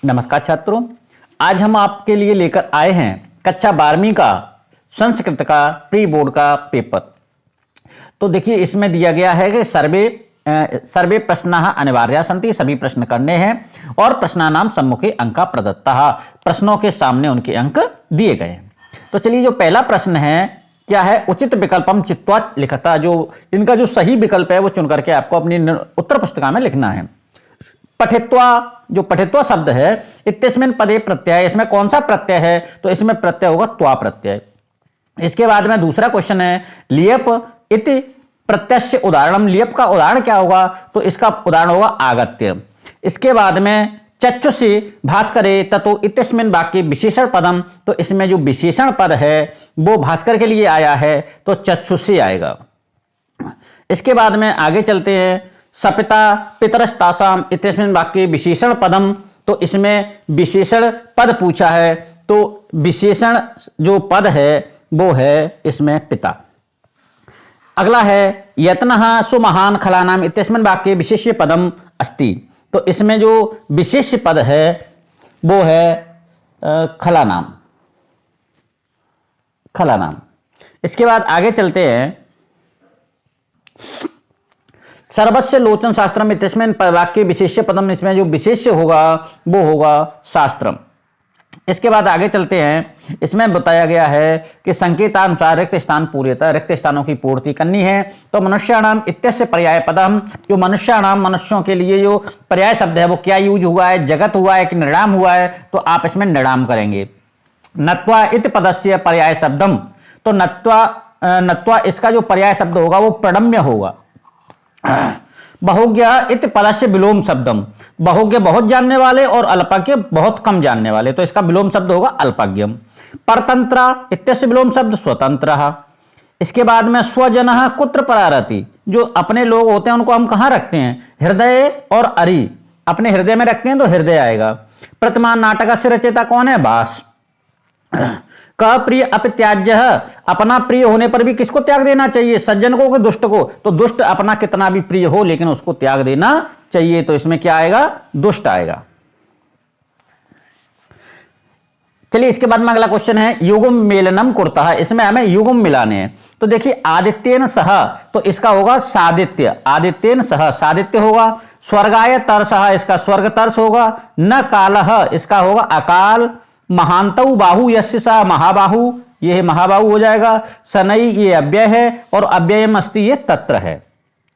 नमस्कार छात्रों, आज हम आपके लिए लेकर आए हैं कक्षा 12वीं का संस्कृत का प्री बोर्ड का पेपर। तो देखिए, इसमें दिया गया है कि सर्वे प्रश्नाः अनिवार्या सन्ति, सभी प्रश्न करने हैं और प्रश्नानाम सम्मुखे अंका प्रदत्ताः, प्रश्नों के सामने उनके अंक दिए गए हैं। तो चलिए, जो पहला प्रश्न है क्या है, उचित विकल्पम चित्वा लिखता, जो इनका जो सही विकल्प है वो चुन करके आपको अपनी उत्तर पुस्तिका में लिखना है। पठित्वा, जो पठित्वा शब्द है, इत्यस्मिन् पदे प्रत्यय, इसमें कौन सा प्रत्यय है, तो इसमें प्रत्यय होगा त्वा प्रत्यय। इसके बाद में दूसरा क्वेश्चन है लियप इति प्रत्यस्य उदाहरणम, लियप का उदाहरण क्या होगा, तो इसका उदाहरण होगा आगत्य। इसके बाद में चक्षुषी भास्करे ततो इत्यस्मिन् वाक्ये विशेषण पदम, तो इसमें जो विशेषण पद है वो भास्कर के लिए आया है तो चक्षुषी आएगा। इसके बाद में आगे चलते हैं, सपिता पितरस्तासाम इत्यस्मिन् वाक्ये विशेषण पदम, तो इसमें विशेषण पद पूछा है तो विशेषण जो पद है वो है इसमें पिता। अगला है यत्नः सुमहान खलानाम इत्यस्मिन् वाक्ये विशेष्य पदम अस्ति, तो इसमें जो विशेष पद है वो है खलानाम। इसके बाद आगे चलते हैं, सर्वस्य लोचन शास्त्रम इत्यस्मिन् वाक्ये विशेष्य पदम, इसमें जो विशेष्य होगा वो होगा शास्त्रम। इसके बाद आगे चलते हैं, इसमें बताया गया है कि संकेतानुसार रिक्त स्थान पूर्यता, रिक्त स्थानों की पूर्ति करनी है। तो मनुष्याणाम इत्यस्य पर्याय पदम, जो मनुष्याणाम मनुष्यों के लिए जो पर्याय शब्द है वो क्या यूज हुआ है, जगत हुआ है कि निर्णाम हुआ है, तो आप इसमें निर्णाम करेंगे। नत्वा इति पदस्य पर्याय शब्दम, तो नत्वा इसका जो पर्याय शब्द होगा वो प्रणम्य होगा। बहुज्ञ इति पदस्य विलोम शब्दम, बहुज्ञ बहुत जानने वाले और अल्पज्ञ बहुत कम जानने वाले, तो इसका विलोम शब्द होगा अल्पज्ञम। परतंत्र इत्यस्य विलोम शब्द स्वतंत्रः। इसके बाद में स्वजनः कुत्र परारति, जो अपने लोग होते हैं उनको हम कहाँ रखते हैं, हृदय और अरि, अपने हृदय में रखते हैं तो हृदय आएगा। प्रतिमान नाटक से रचयिता कौन है, भास। क प्रिय अपत्याज्य, अपना प्रिय होने पर भी किसको त्याग देना चाहिए, सज्जन को कि दुष्ट को, तो दुष्ट अपना कितना भी प्रिय हो लेकिन उसको त्याग देना चाहिए, तो इसमें क्या आएगा, दुष्ट आएगा। चलिए, इसके बाद में अगला क्वेश्चन है युगम मेलनम कुर्तः, इसमें हमें युगम मिलाने हैं। तो देखिए, आदित्येन सह, तो इसका होगा सादित्य, आदित्येन सह सादित्य होगा। स्वर्गाय तरसः, इसका स्वर्ग तरस होगा। न कालः, इसका होगा अकाल। महांतौ बाहु यस्य सा, महाबाहु, ये है महाबाहु हो जाएगा। सनई, ये अव्यय है, और अव्ययम अस्ति, ये तत्र है।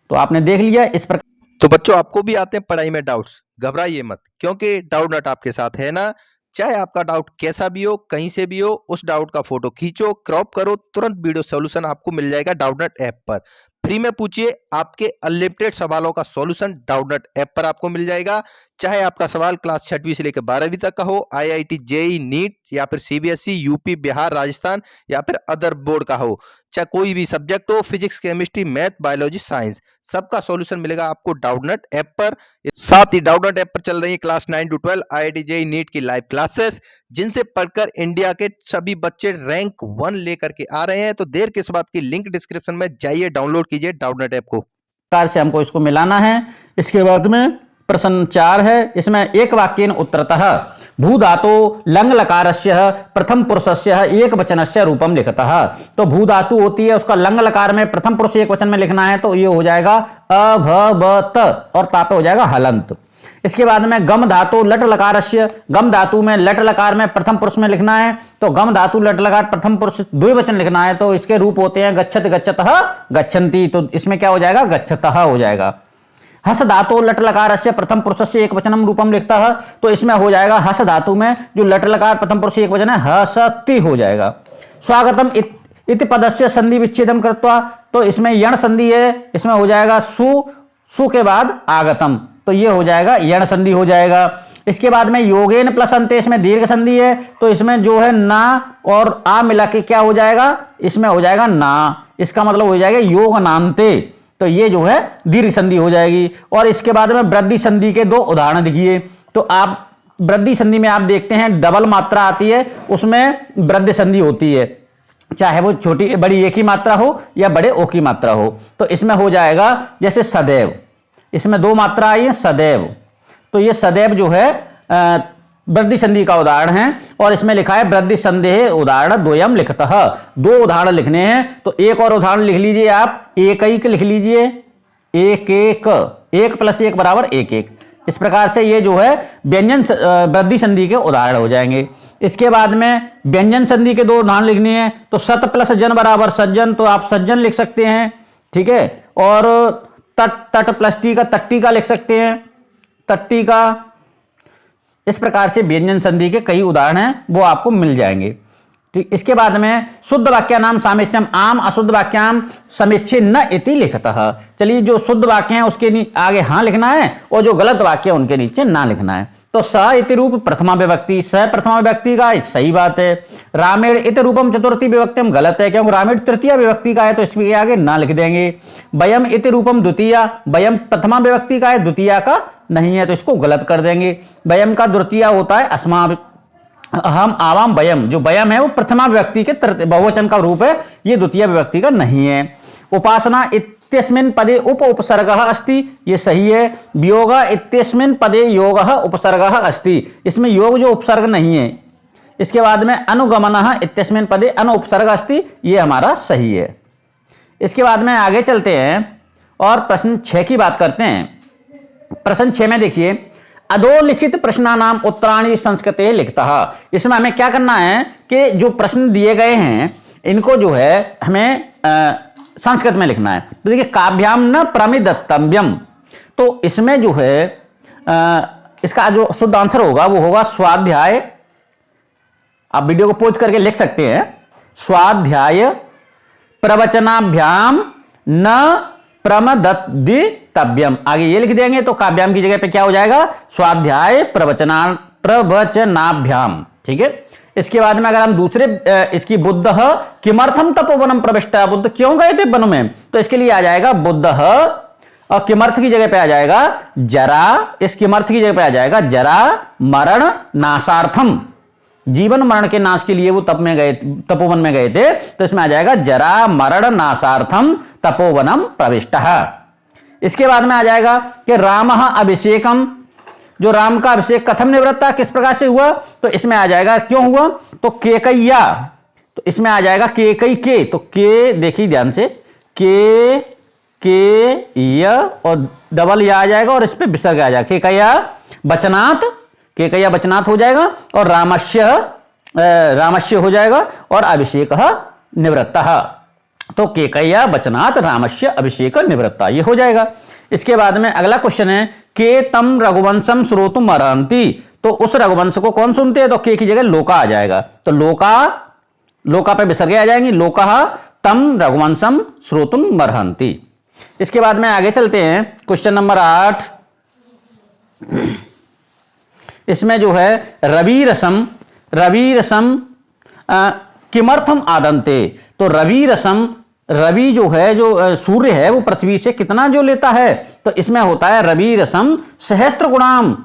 तो आपने देख लिया इस प्रकार। तो बच्चों, आपको भी आते हैं पढ़ाई में डाउट्स, घबराइए मत, क्योंकि डाउट नट आपके साथ है ना। चाहे आपका डाउट कैसा भी हो, कहीं से भी हो, उस डाउट का फोटो खींचो, क्रॉप करो, तुरंत वीडियो सॉल्यूशन आपको मिल जाएगा डाउटनट ऐप पर। फ्री में पूछिए, आपके अनलिमिटेड सवालों का सॉल्यूशन डाउटनट ऐप पर आपको मिल जाएगा। चाहे आपका सवाल क्लास 6वीं से लेकर 12वीं तक का हो, आईआईटी, जेई, नीट या फिर सीबीएसई, यूपी, बिहार, राजस्थान या फिर अदर बोर्ड का हो, चाहे कोई भी सब्जेक्ट हो, physics, chemistry, math, biology, science, सबका सॉल्यूशन मिलेगा आपको डाउटनट ऐप पर। साथ ही डाउटनट ऐप पर चल रही है class 9 to 12 IIT, JEE, NEET की लाइव क्लासेस, जिनसे पढ़कर इंडिया के सभी बच्चे रैंक 1 लेकर के आ रहे हैं। तो देर किस बात की, लिंक डिस्क्रिप्शन में जाइए, डाउनलोड कीजिए डाउटनट ऐप को। से हमको इसको मिलाना है। इसके बाद में प्रश्न 4 है, इसमें एक वाक्येन उत्तरतः भू धातु लंग लकारस्य प्रथम पुरुषस्य एक वचनस्य रूपम लिखतः, तो भू धातु होती है, उसका लंग लकार में प्रथम पुरुष एक वचन में लिखना है, तो ये हो जाएगा अभवत, और ताप हो जाएगा हलंत। इसके बाद में गम धातु लट लकारस्य, गम धातु में लट लकार में प्रथम पुरुष में लिखना है, तो गम धातु लट लकार प्रथम पुरुष द्विवचन लिखना है, तो इसके रूप होते हैं गच्छत गच्छतः गच्छन्ति, तो इसमें क्या हो जाएगा, गच्छतः हो जाएगा। हस धातु लट लकारस्य प्रथम पुरुषस्य एक वचनम रूपम लिखता है, तो इसमें हो जाएगा हस धातु में जो लट लकार प्रथम पुरुष एक वचन है हसति हो जाएगा। स्वागतम इति पदस्य संधि विच्छेदम कृत्वा, तो इसमें यण संधि है, इसमें हो जाएगा सु के बाद आगतम, तो ये हो जाएगा यण संधि हो जाएगा। इसके बाद में योगेन प्लस अंते, इसमें दीर्घ संधि है, तो इसमें जो है ना और आ मिला के क्या हो जाएगा, इसमें हो जाएगा ना, इसका मतलब हो जाएगा योग नान्ते, तो ये जो है दीर्घ संधि हो जाएगी। और इसके बाद में वृद्धि संधि के 2 उदाहरण दिखिए। तो आप वृद्धि संधि में आप देखते हैं डबल मात्रा आती है, उसमें वृद्धि संधि होती है, चाहे वो छोटी बड़ी एक ही मात्रा हो या बड़े ओ की मात्रा हो। तो इसमें हो जाएगा जैसे सदैव, इसमें 2 मात्रा आई है सदैव, तो ये सदैव जो है वृद्धि संधि का उदाहरण है और इसमें लिखा है वृद्धि संदेह उदाहरण द्वयम लिखतः। दो उदाहरण लिखने हैं, तो एक और उदाहरण लिख लीजिए आप, एक लिख लीजिए, एक प्लस एक बराबर एक। इस प्रकार से ये जो है व्यंजन वृद्धि संधि के उदाहरण हो जाएंगे। इसके बाद में व्यंजन संधि के दो उदाहरण लिखने हैं, तो सत प्लस जन बराबर सज्जन, तो आप सज्जन लिख सकते हैं, ठीक है। और तट प्लस टी का तट्टी का लिख सकते हैं, तट्टी का। इस प्रकार से व्यंजन संधि के कई उदाहरण हैं, वो आपको मिल जाएंगे। ठीक, इसके बाद में शुद्ध वाक्यानाम सामेच्यम आम, अशुद्ध वाक्याम समेच्य न इति लिखतः। चलिए, जो शुद्ध वाक्य हैं उसके आगे हाँ लिखना है और जो गलत वाक्य है उनके नीचे ना लिखना है। तो स इति रूप प्रथमा विभक्ति, स प्रथमा विभक्ति का सही बात है। रामेण इति रूपम चतुर्थी विभक्ति में गलत है, क्योंकि रामेण तृतीय विभक्ति का है, तो इसके आगे ना लिख देंगे। वयम इति रूपम द्वितीय, वयम प्रथमा विभक्ति का है, द्वितीय का नहीं है, तो इसको गलत कर देंगे। वयम का द्वितीय होता है अस्मा, हम आवाम वयम, जो वयम है वो प्रथमा विभक्ति के बहुवचन का रूप है, ये द्वितीय विभक्ति का नहीं है। उपासना इत्यस्मिन् पदे उपसर्गः अस्ति, ये सही है। वियोग इत्यस्मिन् पदे योगः उपसर्गः अस्ति, इसमें योग जो उपसर्ग नहीं है। इसके बाद में अनुगमनः इत्यस्मिन् पदे अनुपसर्ग अस्ति, ये हमारा सही है। इसके बाद में आगे चलते हैं और प्रश्न 6 की बात करते हैं। प्रश्न 6 में देखिए, अधोलिखित प्रश्नानाम उत्तराणि संस्कृते लिखतः। इसमें हमें क्या करना है कि जो प्रश्न दिए गए हैं इनको जो है हमें संस्कृत में लिखना है। तो देखिए, काव्याम न प्रमिदत्तव्यम, तो इसमें जो है इसका जो शुद्ध आंसर होगा वो होगा स्वाध्याय। आप वीडियो को पॉज करके लिख सकते हैं, स्वाध्याय प्रवचनाभ्याम न प्रमदत्तव्यम। आगे ये लिख देंगे तो काव्याम की जगह पे क्या हो जाएगा, स्वाध्याय प्रवचनाभ्याम, ठीक है। इसके बाद में अगर हम दूसरे इसकी बुद्ध किमर्थम तपोवनम प्रविष्टा, बुद्ध क्यों गए थे वन में, तो इसके लिए आ जाएगा बुद्ध, और किमर्थ की जगह पे आ जाएगा जरा, इस किमर्थ की जगह पे आ जाएगा जरा मरण नाशार्थम, जीवन मरण के नाश के लिए वो तपोवन में गए थे, तो इसमें आ जाएगा जरा मरण नाशार्थम तपोवनम प्रविष्टः। इसके बाद में आ जाएगा कि रामः अभिषेकम, जो राम का अभिषेक कथम निवृत्ता, किस प्रकार से हुआ, तो इसमें आ जाएगा क्यों हुआ, तो केकैया, तो इसमें आ जाएगा केकई के, तो के देखिए ध्यान से, के य और डबल या आ जाएगा और इस पे विसर्ग आ जाएगा, केकैया बचनात्, केकैया बचनात् हो जाएगा, और रामस्य हो जाएगा, और अभिषेक निवृत्तः, तो केकैया बचनात् रामस्य अभिषेक निवृत्ता, ये हो जाएगा। इसके बाद में अगला क्वेश्चन है, के तम रघुवंशम श्रोतुम अर्हन्ति, तो उस रघुवंश को कौन सुनते हैं, तो के की जगह लोका आ जाएगा, तो लोका पे विसर्ग आ जाएंगी, लोका तम रघुवंशम श्रोतुम अर्हन्ति। इसके बाद में आगे चलते हैं, क्वेश्चन नंबर 8। इसमें जो है रवि रसम किमर्थम आदंते, तो रवि जो है, जो सूर्य है वो पृथ्वी से कितना जो लेता है, तो इसमें होता है रवि रसम सहस्त्र गुणाम,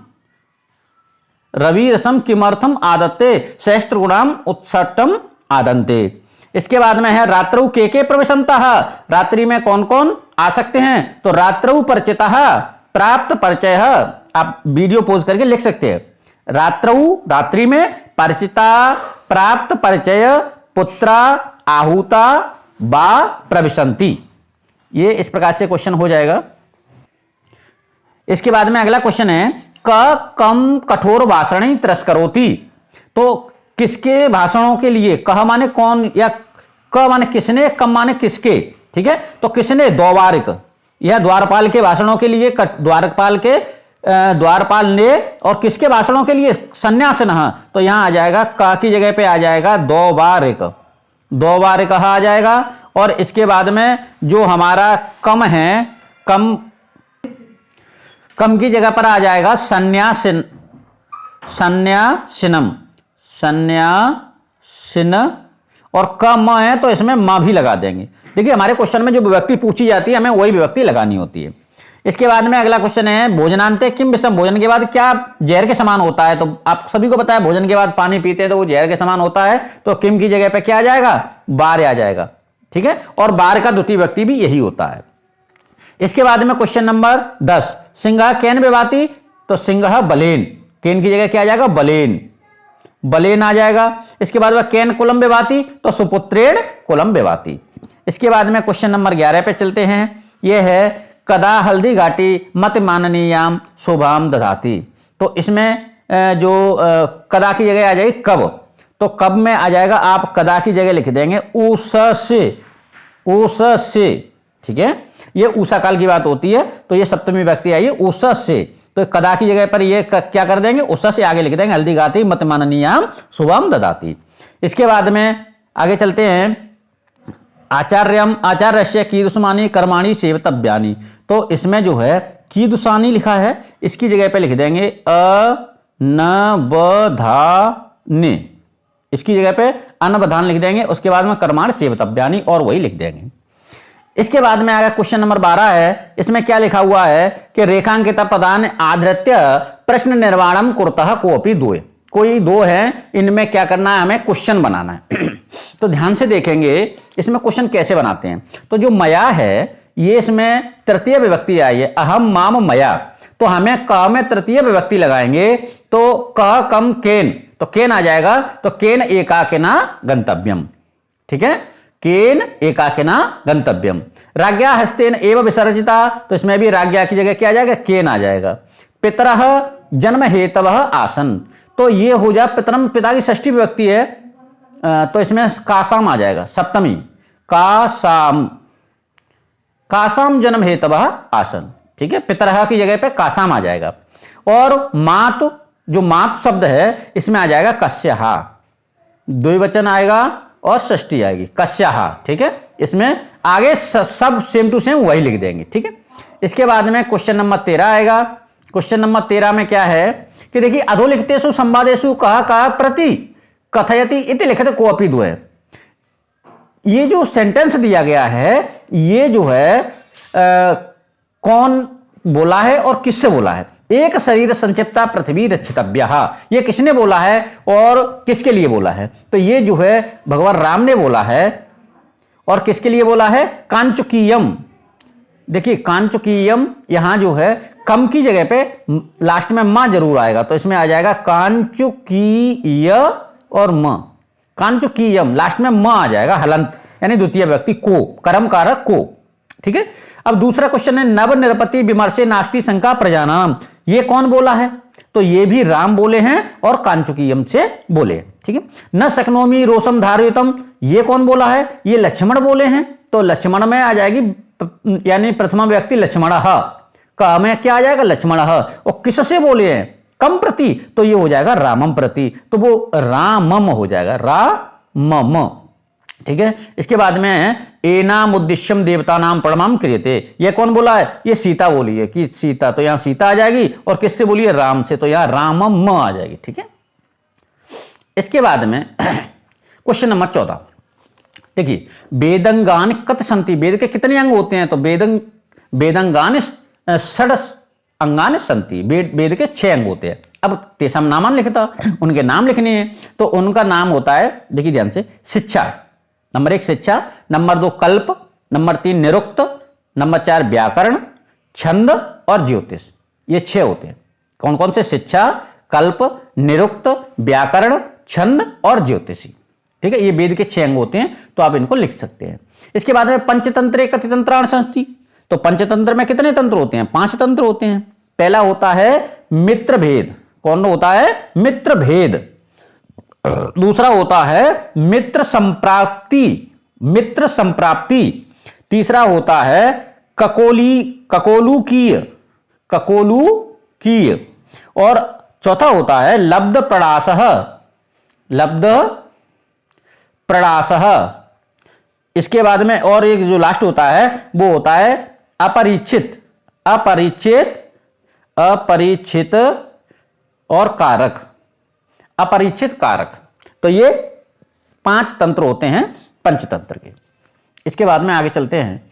रवि रसम किमर्थम आदत्ते सहस्त्र गुणाम उत्सटम आदंते। इसके बाद में है रात्रौ के प्रविशन्तः, रात्रि में कौन कौन आ सकते हैं, तो रात्रौ परिचितः प्राप्त परिचय, आप वीडियो पोज करके लिख सकते हैं, रात्रौ रात्रि में, परिचिता प्राप्त परिचय, पुत्रा आहूता बा प्रविशन्ति, ये इस प्रकार से क्वेश्चन हो जाएगा। इसके बाद में अगला क्वेश्चन है, क कम कठोर भाषणी तिरस्करोति, तो किसके भाषणों के लिए, कह माने कौन, या क माने किसने, कम माने किसके, ठीक है। तो किसने, द्वारिक, यह द्वारपाल के भाषणों के लिए, द्वारपाल ने, और किसके भाषणों के लिए, सन्यासिनः, तो यहां आ जाएगा का की जगह पे आ जाएगा द्वारिक आ जाएगा। और इसके बाद में जो हमारा कम है, कम की जगह पर आ जाएगा सन्यासिन, और कम है तो इसमें मां भी लगा देंगे। देखिए, हमारे क्वेश्चन में जो विभक्ति पूछी जाती है हमें वही विभक्ति लगानी होती है। इसके बाद में अगला क्वेश्चन है, भोजनांते किम विषम, भोजन के बाद क्या जहर के समान होता है, तो आप सभी को पता है भोजन के बाद पानी पीते हैं तो वो जहर के समान होता है, तो किम की जगह पे क्या आ जाएगा, बार आ जाएगा, ठीक है। और बार का द्वितीय व्यक्ति भी यही होता है। इसके बाद में क्वेश्चन नंबर 10, सिंह केन विवाति, तो सिंह बलेन, केन की जगह क्या आ जाएगा, बलेन, बलेन आ जाएगा। इसके बाद में केन कुलम विभाति, तो सुपुत्रेण कुलम विभाति। इसके बाद में क्वेश्चन नंबर 11 पे चलते हैं। यह है कदा हल्दी घाटी मत माननीयाम शोभाम दधाती। तो इसमें जो कदा की जगह आ जाएगी कब, तो कब में आ जाएगा, आप कदा की जगह लिख देंगे उस से, ठीक है, ये ऊषा काल की बात होती है, तो ये सप्तमी व्यक्ति आई है उस से, तो कदा की जगह पर ये क्या कर देंगे, उस से आगे लिख देंगे हल्दी घाटी मत माननीयाम शुभम ददाती। इसके बाद में आगे चलते हैं, आचार्यस्य कीदृशमानी कर्माणि सेवितव्यानि। तो इसमें जो है कीदृशानी लिखा है, इसकी जगह पे लिख देंगे अनवधाने, इसकी जगह पे अनवधान लिख देंगे। उसके बाद में कर्माणि सेवितव्यानि और वही लिख देंगे। इसके बाद में आगे क्वेश्चन नंबर 12 है। इसमें क्या लिखा हुआ है कि रेखांकित पदान आधृत्य प्रश्न निर्माणम कुरुतः कोपि द्वे। कोई दो है, इनमें क्या करना है, हमें क्वेश्चन बनाना है। तो ध्यान से देखेंगे इसमें क्वेश्चन कैसे बनाते हैं। तो जो मया है, ये इसमें तृतीय विभक्ति आई है, अहम माम मया, तो हमें क में तृतीय विभक्ति लगाएंगे, तो क कम केन, तो केन आ जाएगा। तो केन एकाकिना गंतव्यम, ठीक है, केन एकाकिना गंतव्यम। राज्ञा हस्तेन एव विसर्जिता, तो इसमें भी राज्ञा की जगह क्या आ जाएगा, केन आ जाएगा। पितरः जन्म हेतवः आसन, तो ये हो जाए पितरम, पिता की षष्ठी विभक्ति है, तो इसमें कासाम आ जाएगा, सप्तमी, कासाम जन्म हेतवः आसन, ठीक है, पितरः की जगह पे कासाम आ जाएगा। और मातु, जो मातु शब्द है, इसमें आ जाएगा कस्यहा, द्विवचन आएगा और षष्ठी आएगी, कस्यहा, ठीक है। इसमें आगे सब सेम टू सेम वही लिख देंगे, ठीक है। इसके बाद में क्वेश्चन नंबर 13 आएगा। क्वेश्चन नंबर 13 में क्या है कि देखिए, अधोलिखितेषु संवादेषु कः प्रति कथयति इति लिखित कोऽपि द्वे। ये जो सेंटेंस दिया गया है, ये जो है कौन बोला है और किससे बोला है। एक शरीर संक्षिप्ता पृथ्वी रक्षितव्यः, ये किसने बोला है और किसके लिए बोला है, तो ये जो है भगवान राम ने बोला है। और किसके लिए बोला है, कांचुकीयम। देखिए कांचुकीयम, यहां जो है कम की जगह पे लास्ट में मां जरूर आएगा, तो इसमें आ जाएगा कांचुकीय और म, कांचुकीयम लास्ट में मां आ जाएगा, हलंत यानी द्वितीय व्यक्ति को, कर्म कारक को, ठीक है। अब दूसरा क्वेश्चन है, नव निरपति विमर्शे नास्ति शंका प्रजानाम, ये कौन बोला है, तो ये भी राम बोले हैं और कांचुकीयम से बोले, ठीक है। न शक्नोमि रोषम धारयितम, ये कौन बोला है, ये लक्ष्मण बोले हैं, तो लक्ष्मण में आ जाएगी यानी प्रथमा व्यक्ति लक्ष्मणः, का में क्या आ जाएगा, लक्ष्मणः। और किससे बोले हैं, कम प्रति, तो ये हो जाएगा रामम प्रति, तो वो रामम हो जाएगा, रामम, ठीक है। इसके बाद में एनाम उद्देश्यम देवता नाम प्रणमाम क्रियते, ये कौन बोला है, ये सीता बोली है कि सीता, तो यहां सीता आ जाएगी। और किससे बोली है, राम से, तो यहां रामम आ जाएगी, ठीक है। इसके बाद में क्वेश्चन नंबर 14 देखिए, वेदंगान कत संति, वेद के कितने अंग होते हैं, तो वेदंगान षड अंगान संति, वेद के 6 अंग होते हैं। अब तेसाम नामान लिखता, उनके नाम लिखने हैं, तो उनका नाम होता है, देखिए ध्यान से, शिक्षा, नंबर 1 शिक्षा, नंबर 2 कल्प, नंबर 3 निरुक्त, नंबर 4 व्याकरण, छंद और ज्योतिष, ये 6 होते हैं। कौन कौन से, शिक्षा, कल्प, निरुक्त, व्याकरण, छंद और ज्योतिषी, ठीक है, ये वेद के 6 अंग होते हैं, तो आप इनको लिख सकते हैं। इसके बाद में पंचतंत्रे कति तंत्राण संस्थि, तो पंचतंत्र में कितने तंत्र होते हैं, 5 तंत्र होते हैं। पहला होता है मित्र भेद, कौन होता है, मित्र भेद। दूसरा होता है मित्र संप्राप्ति, तीसरा होता है ककोलुकीय, और चौथा होता है लब्ध प्रणासः। इसके बाद में और एक जो लास्ट होता है वो होता है अपरिचित और कारक, अपरिचित कारक। तो ये 5 तंत्र होते हैं पंचतंत्र के। इसके बाद में आगे चलते हैं,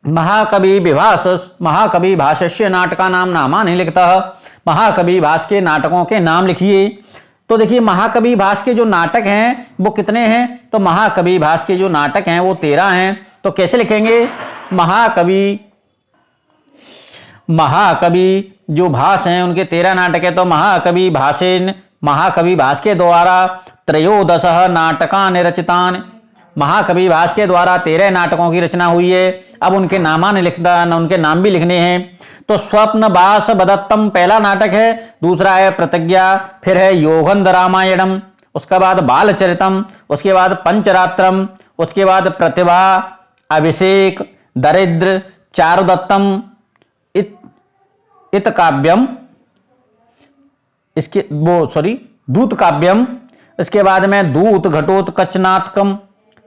महाकवि भासस्य नाटका नामानि लिखतः, महाकवि भास के नाटकों के नाम लिखिए। तो देखिए, महाकवि भास के जो नाटक हैं वो कितने हैं, तो महाकवि भास के जो नाटक हैं वो 13 हैं। तो कैसे लिखेंगे, महाकवि जो भास हैं उनके 13 नाटक है, तो महाकवि भासेन, महाकवि भास के द्वारा त्रयोदश नाटकानि रचितानि, महाकवि भास के द्वारा 13 नाटकों की रचना हुई है। अब उनके उनके नाम भी लिखने हैं। तो स्वप्न बास बदत्तम पहला नाटक है, दूसरा है प्रतिज्ञा, फिर है योगंध रामायणम, उसके बाद बालचरितम, उसके बाद पंचरात्रम, उसके बाद प्रतिभा, अभिषेक, दरिद्र, चारुदत्तम, इत काव्यम, इसके दूत काव्यम, इसके बाद में दूत घटोत्कच नाटकम,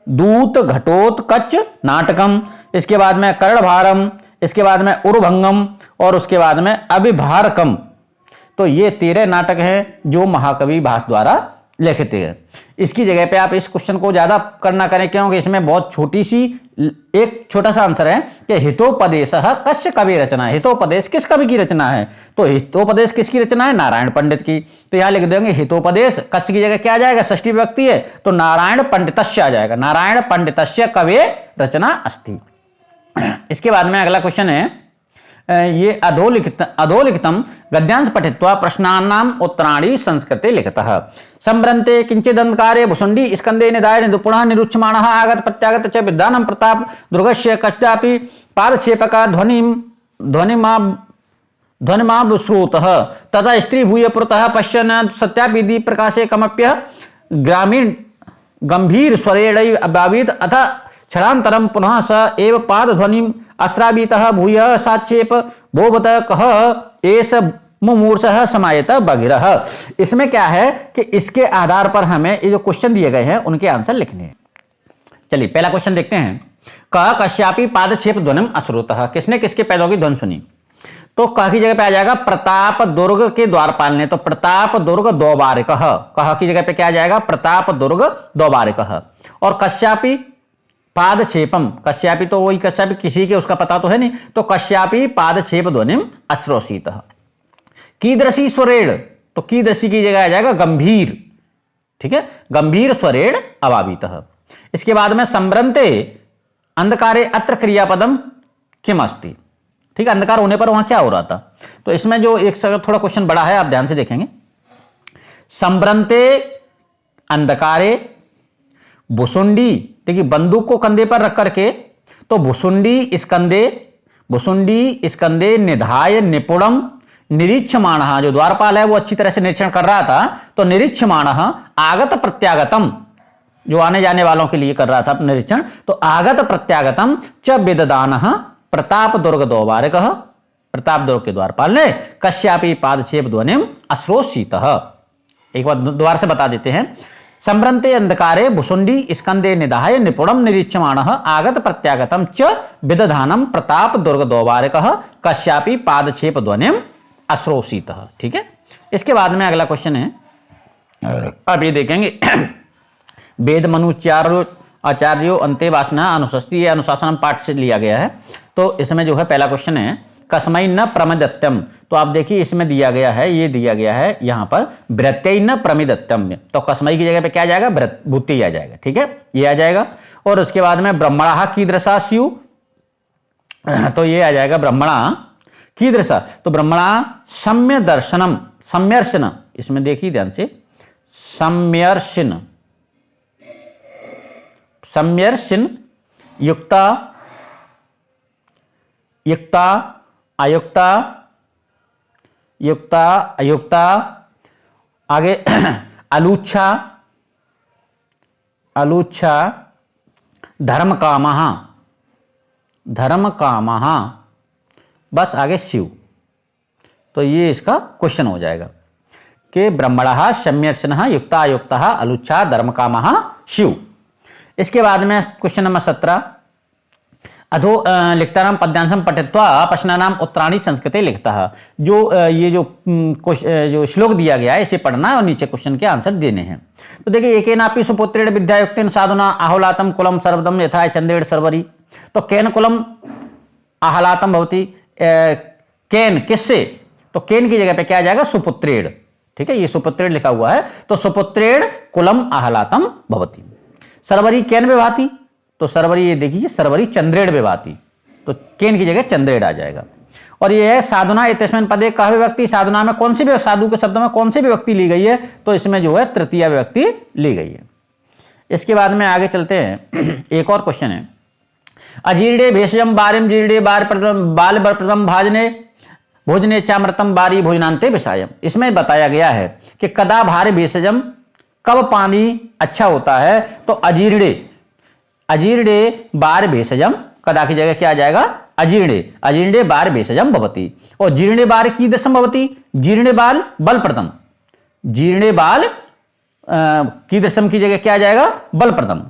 दूत घटोत्कच नाटकम, इसके बाद में कर्णभारम, इसके बाद में उर्भंगम और उसके बाद में अभिभारकम। तो ये 13 नाटक हैं जो महाकवि भास द्वारा लिखित हैं। इसकी जगह पे आप इस क्वेश्चन को ज्यादा करना करें, क्योंकि इसमें बहुत छोटी सी एक छोटा सा आंसर है कि हितोपदेश कस्य कवि रचना। हितोपदेश किस कवि की रचना है? तो हितोपदेश किसकी रचना है? नारायण पंडित की। तो यहां लिख देंगे हितोपदेश, कस्य की जगह क्या आ जाएगा? षष्ठी विभक्ति है तो नारायण पंडितस्य आ जाएगा, नारायण पंडितस्य कवि रचना अस्ति। इसके बाद में अगला क्वेश्चन है, ये अधोलिखितम गद्यांश पठित्वा प्रश्नानाम उत्तराणि संस्कृते लिखतः संभ्रन्ते किंचिदंधकारे भुसुंडी स्कंदे निधाय निरूपणः निरुच्यमाणः आगत प्रत्यागत च विद्वानं प्रताप दुर्गस्य कश्चापि पादक्षेपका ध्वनिमाब्श्रुतः तथा स्त्री भूय पुरतः पश्यन् सत्यापि प्रकाशे कमप्य ग्रामीण गंभीर स्वरेण अब्रावीत अथ क्षणांतरम पुनः स एव पाद ध्वनिम अश्रावितः भूय साक्षेप भोवत कह एस मुमूर्षः समायत बगिरह। इसमें क्या है कि इसके आधार पर हमें ये जो क्वेश्चन दिए गए हैं उनके आंसर लिखने हैं। चलिए पहला क्वेश्चन देखते हैं। कह कश्यापि पादक्षेप ध्वनिम अश्रुतः, किसने किसके पैरों की ध्वनि सुनी? तो कह की जगह पे आ जाएगा प्रताप दुर्ग के द्वारपाल ने, तो प्रताप दुर्ग द्वैबारिकः, कह की जगह पे क्या आ जाएगा? प्रताप दुर्ग द्वैबारिकः। और कश्यापि पादक्षेपम, कश्यापि तो वही कश्यापि किसी के उसका पता तो है नहीं, तो कश्यापि पादक्षेप ध्वनिम अश्रोषितः। कीदृशी स्वरेण, तो कीदृशी की जगह आ जाएगा गंभीर, ठीक है, गंभीर स्वरेण अभावितः। इसके बाद में संभ्रन्ते अंधकारे अत्र क्रियापदम किम अस्ति, ठीक है, अंधकार होने पर वहां क्या हो रहा था? तो इसमें जो एक थोड़ा क्वेश्चन बड़ा है, आप ध्यान से देखेंगे। संभ्रन्ते अंधकारे भुसुंडी, देखिए बंदूक को कंधे पर रख करके, तो भुसुंडी स्कंदे निधाय निपुणम निरीक्षमाणः, जो द्वारपाल है वो अच्छी तरह से निरीक्षण कर रहा था, तो निरीक्षमाणः आगत प्रत्यागतम, जो आने जाने वालों के लिए कर रहा था निरीक्षण, तो आगत प्रत्यागतम च विददानः प्रताप दुर्ग द्वैबारिकः, प्रताप दुर्ग के द्वारपाल ने कश्यापि पादक्षेप ध्वनिम अश्रोषितः। एक बार द्वार से बता देते हैं। संभ्रन्ते अंधकारे भुसुंडी स्कंदे निधाय निपुणम निरीक्षमाणः आगत प्रत्यागतम च विदधानम प्रताप दुर्ग द्वैबारिकः कश्यापि पादक्षेप ध्वनिम अश्रोषितः। ठीक है, इसके बाद में अगला क्वेश्चन है, अब ये देखेंगे वेद मनुचार्यो आचार्यो अंते वासना अनुशस्ति, ये अनुशासन पाठ से लिया गया है। तो इसमें जो है पहला क्वेश्चन है कस्मै न प्रमिदत्यम, तो आप देखिए इसमें दिया गया है, ये दिया गया है यहां पर भृत्यै न प्रमिदत्यम, तो कस्मै की जगह पे क्या आ जाएगा? भूति आ जाएगा, ठीक है, ये आ जाएगा। और उसके बाद में ब्रह्मणा कीदृशा स्यु, तो ये आ जाएगा ब्रह्मणा कीदृशा, तो ब्रह्मणा सम्य दर्शनम, सम्यर्शन, इसमें देखिए ध्यान से, सम्यर्शन, सम्यर्शन युक्ता युक्ता अयुक्ता युक्ता अयुक्ता, आगे अलूच्छा अलूच्छा धर्म कामः धर्म कामः, बस आगे शिव। तो ये इसका क्वेश्चन हो जाएगा कि ब्रह्मणः सम्यर्शनः युक्ता अयुक्तः अलूच्छा धर्म कामः शिव। इसके बाद में क्वेश्चन नंबर 17, अधो लिखता नाम पद्यांशम पठित्वा प्रश्नानाम उत्तराणि संस्कृते लिखता है। जो ये जो श्लोक दिया गया है इसे पढ़ना है और नीचे क्वेश्चन के आंसर देने हैं। तो देखिए एकेनापि सुपुत्रेण विद्यायुक्तेन साधुना आह्लादं कुलम सर्वदम यथा चंद्रेण सर्वरी, तो केन कुलम आह्लादं भवति, केन किससे, तो केन की जगह पे क्या आ जाएगा? सुपुत्रेण, ठीक है, ये सुपुत्रेण लिखा हुआ है, तो सुपुत्रेण कुलम आह्लादं भवति। सर्वरी केन विभाति, तो सर्वरी ये देखिए सर्वरी चंद्रेण विभाति, तो केन की जगह चंद्रेण आ जाएगा। और ये है साधुना इत्यस्मिन् पदे कः विभक्ति, साधुना में कौन सी भी, साधु के शब्द में कौन सी विभक्ति ली गई है, तो इसमें जो है तृतीया विभक्ति ली गई है। इसके बाद में आगे चलते हैं, एक और क्वेश्चन है, अजीर्णे भेषजम बारिम जीर्णे बाल प्रथम भाजने भोजने चामृतम बारी भोजनांते विषायम। इसमें बताया गया है कि कदा भार भेषजम, कब पानी अच्छा होता है, तो अजीर्णे बार भेषजम, कदा की जगह क्या आ जाएगा अजीर्णे बार भेषजम भवति। और जीर्णे बार कीदृशम भवति, जीर्णे बाल बल प्रथम, जीर्णे बाल कीदृशम की जगह क्या आ जाएगा बल प्रथम।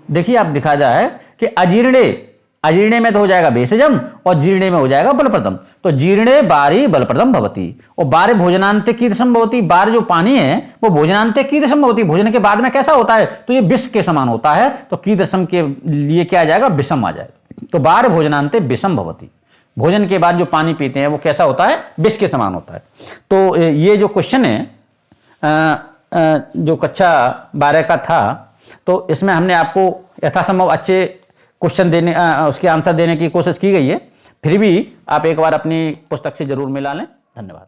देखिए आप दिखा जा है कि अजीर्णे में तो हो जाएगा भेषजम और जीर्णे में हो जाएगा बल प्रथम, तो जीर्णे बारी बल प्रथम भवति। और बार भोजनांते कीदृशम भवति, बार जो पानी है वो भोजनांते कीदृशम भवति, भोजन के बाद में कैसा होता है, तो ये विष के समान होता है, तो कीदृशम के लिए क्या आ जाएगा विषम आ जाएगा। तो बार भोजनांते विषम भवति, भोजन के बाद जो पानी पीते हैं वो कैसा होता है, विष के समान होता है। तो ये जो क्वेश्चन है जो कक्षा 12 का था, तो इसमें हमने आपको यथासंभव अच्छे क्वेश्चन देने उसके आंसर देने की कोशिश की गई है। फिर भी आप एक बार अपनी पुस्तक से जरूर मिला लें। धन्यवाद।